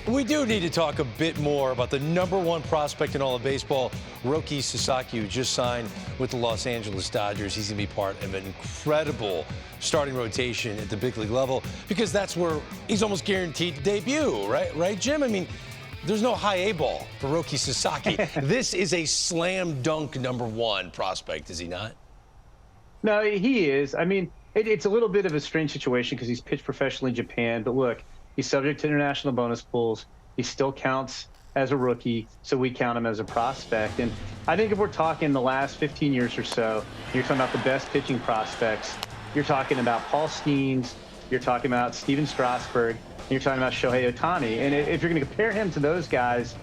We do need to talk a bit more about the #1 prospect in all of baseball, Roki Sasaki, who just signed with the Los Angeles Dodgers. He's going to be part of an incredible starting rotation at the big league level because that's where he's almost guaranteed to debut, right, Jim? I mean, there's no high A ball for Roki Sasaki. This is a slam dunk #1 prospect, is he not? No, he is. I mean, it's a little bit of a strange situation because he's pitched professionally in Japan, but look, he's subject to international bonus pools. He still counts as a rookie, so we count him as a prospect. And I think if we're talking the last 15 years or so, you're talking about the best pitching prospects. You're talking about Paul Skeens, you're talking about Steven Strasburg, and you're talking about Shohei Ohtani. And if you're going to compare him to those guys,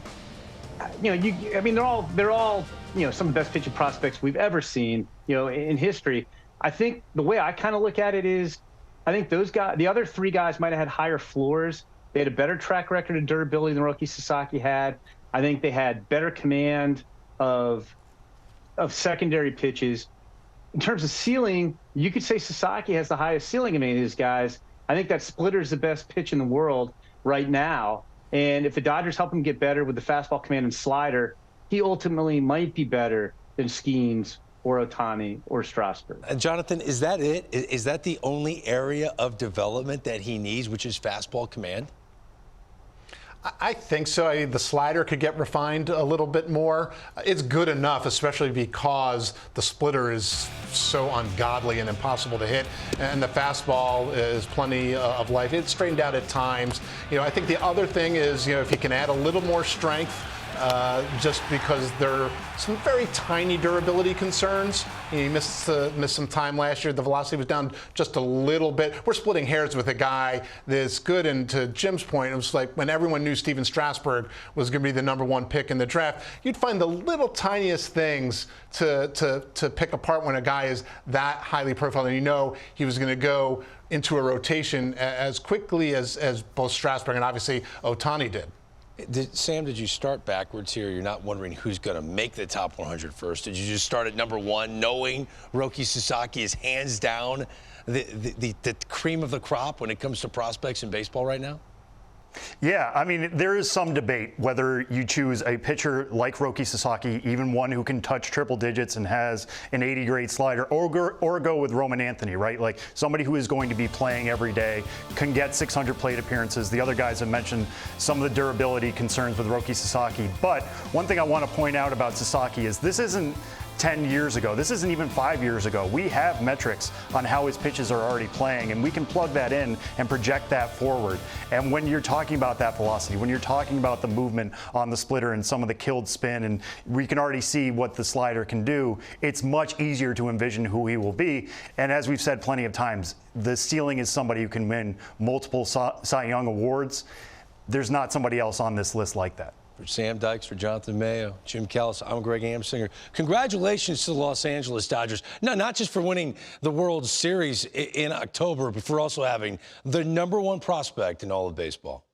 I mean, they're all, some of the best pitching prospects we've ever seen, in history. I think the way I kind of look at it is, I think those guys, the other three guys might have had higher floors. They had a better track record of durability than Roki Sasaki had. I think they had better command of secondary pitches. In terms of ceiling, you could say Sasaki has the highest ceiling of any of these guys. I think that splitter is the best pitch in the world right now. And if the Dodgers help him get better with the fastball command and slider, he ultimately might be better than Skeens or Ohtani or Strasburg. And Jonathan, is that it? Is that the only area of development that he needs, which is fastball command? I think so. The slider could get refined a little bit more. It's good enough, especially because the splitter is so ungodly and impossible to hit, and the fastball is plenty of life. It's straightened out at times. I think the other thing is, if he can add a little more strength, just because there are some very tiny durability concerns. He missed some time last year. The velocity was down just a little bit. We're splitting hairs with a guy that's good. And to Jim's point, it was like when everyone knew Steven Strasburg was going to be the #1 pick in the draft, you'd find the little tiniest things to pick apart when a guy is that highly profiled. And he was going to go into a rotation as quickly as both Strasburg and obviously Ohtani did. Sam, did you start backwards here? You're not wondering who's going to make the top 100 first. Did you just start at #1, knowing Roki Sasaki is hands down the cream of the crop when it comes to prospects in baseball right now? Yeah, I mean, there is some debate whether you choose a pitcher like Roki Sasaki, even one who can touch triple digits and has an 80-grade slider, or go with Roman Anthony, right? Like somebody who is going to be playing every day, can get 600 plate appearances. The other guys have mentioned some of the durability concerns with Roki Sasaki. But one thing I want to point out about Sasaki is this isn't 10 years ago. This isn't even 5 years ago. We have metrics on how his pitches are already playing, and we can plug that in and project that forward. And when you're talking about that velocity, when you're talking about the movement on the splitter and some of the killed spin, and we can already see what the slider can do, it's much easier to envision who he will be. And as we've said plenty of times, the ceiling is somebody who can win multiple Cy Young awards. There's not somebody else on this list like that. For Sam Dykes, for Jonathan Mayo, Jim Callis, I'm Greg Amsinger. Congratulations to the Los Angeles Dodgers. No, not just for winning the World Series in October, but for also having the #1 prospect in all of baseball.